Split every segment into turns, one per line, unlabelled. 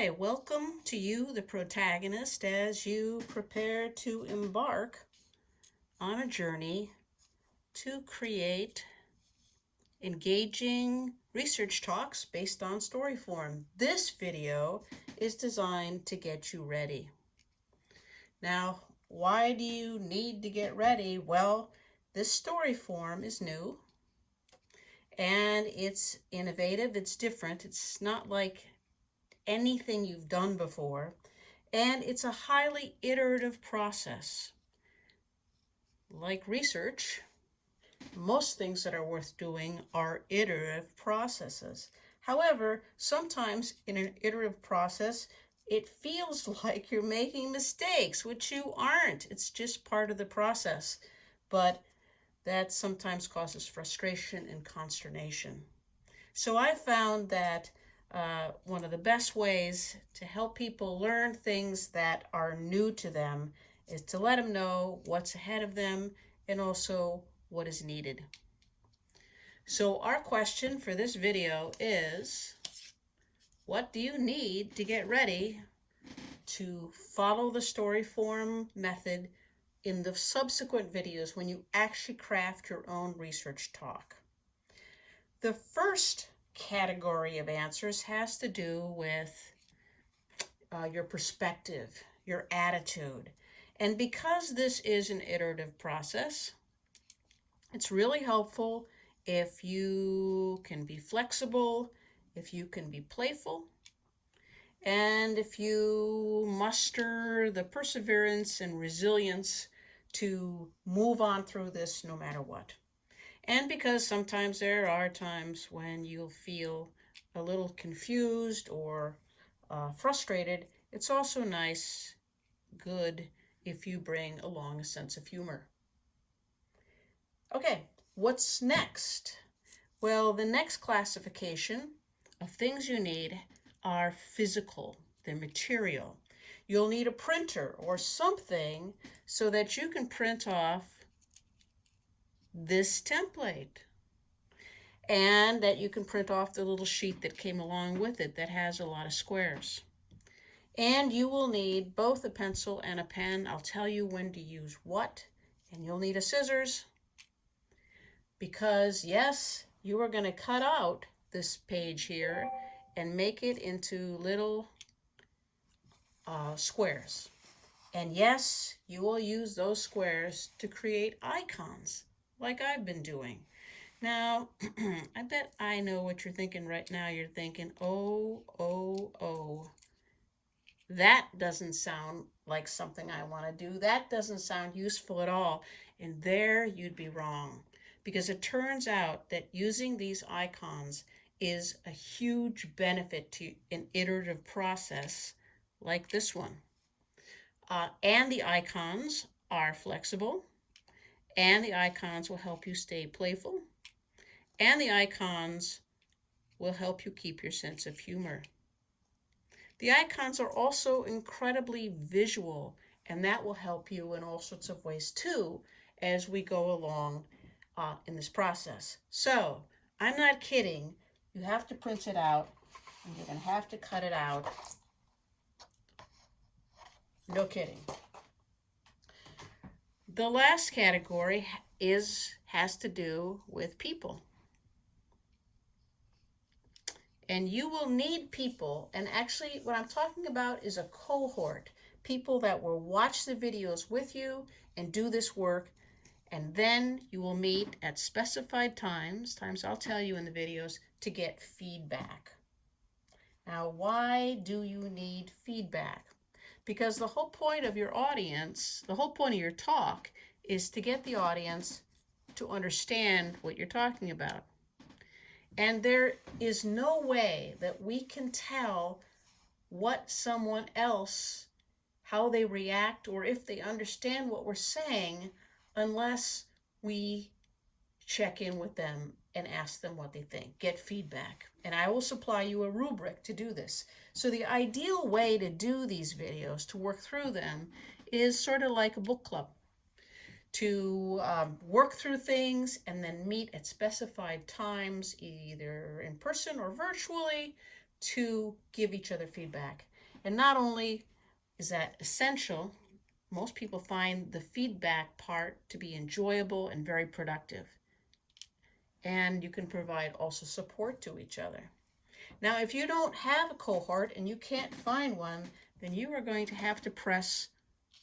Hi, welcome to you, the protagonist, as you prepare to embark on a journey to create engaging research talks based on story form. This video is designed to get you ready. Now, why do you need to get ready? Well, this story form is new and it's innovative, it's different, it's not like anything you've done before. And it's a highly iterative process. Like research, most things that are worth doing are iterative processes. However, sometimes in an iterative process, it feels like you're making mistakes, which you aren't. It's just part of the process. But that sometimes causes frustration and consternation. So I found that one of the best ways to help people learn things that are new to them is to let them know what's ahead of them and also what is needed. So our question for this video is, what do you need to get ready to follow the story form method in the subsequent videos when you actually craft your own research talk? The first category of answers has to do with your perspective, your attitude. And because this is an iterative process, it's really helpful if you can be flexible, if you can be playful, and if you muster the perseverance and resilience to move on through this no matter what. And because sometimes there are times when you'll feel a little confused or frustrated, it's also nice, good, if you bring along a sense of humor. Okay, what's next? Well, the next classification of things you need are physical, they're material. You'll need a printer or something so that you can print off this template, and that you can print off the little sheet that came along with it that has a lot of squares. And you will need both a pencil and a pen. I'll tell you when to use what, and you'll need a scissors because yes, you are going to cut out this page here and make it into little squares. And yes, you will use those squares to create icons like I've been doing. Now, I bet I know what you're thinking right now. You're thinking, oh, that doesn't sound like something I want to do. That doesn't sound useful at all. And there you'd be wrong, because it turns out that using these icons is a huge benefit to an iterative process like this one. And the icons are flexible, and the icons will help you stay playful, and the icons will help you keep your sense of humor. The icons are also incredibly visual, and that will help you in all sorts of ways too as we go along in this process. So I'm not kidding. You have to print it out, and you're going to have to cut it out. No kidding. The last category has to do with people. And you will need people, and actually what I'm talking about is a cohort, people that will watch the videos with you and do this work, and then you will meet at specified times I'll tell you in the videos, to get feedback. Now, why do you need feedback? Because the whole point of your audience, the whole point of your talk is to get the audience to understand what you're talking about. And there is no way that we can tell what someone else, how they react, or if they understand what we're saying, unless we check in with them and ask them what they think, get feedback. And I will supply you a rubric to do this. So the ideal way to do these videos, to work through them, is sort of like a book club, to work through things and then meet at specified times, either in person or virtually, to give each other feedback. And not only is that essential, most people find the feedback part to be enjoyable and very productive. And you can provide also support to each other. Now, if you don't have a cohort and you can't find one, then you are going to have to press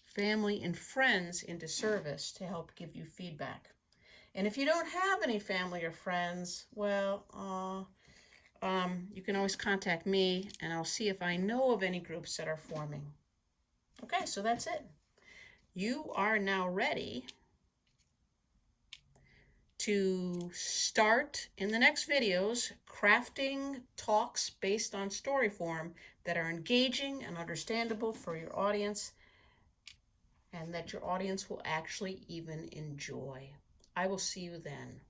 family and friends into service to help give you feedback. And if you don't have any family or friends, well, you can always contact me and I'll see if I know of any groups that are forming. Okay, so that's it. You are now ready to start in the next videos crafting talks based on story form that are engaging and understandable for your audience and that your audience will actually even enjoy. I will see you then.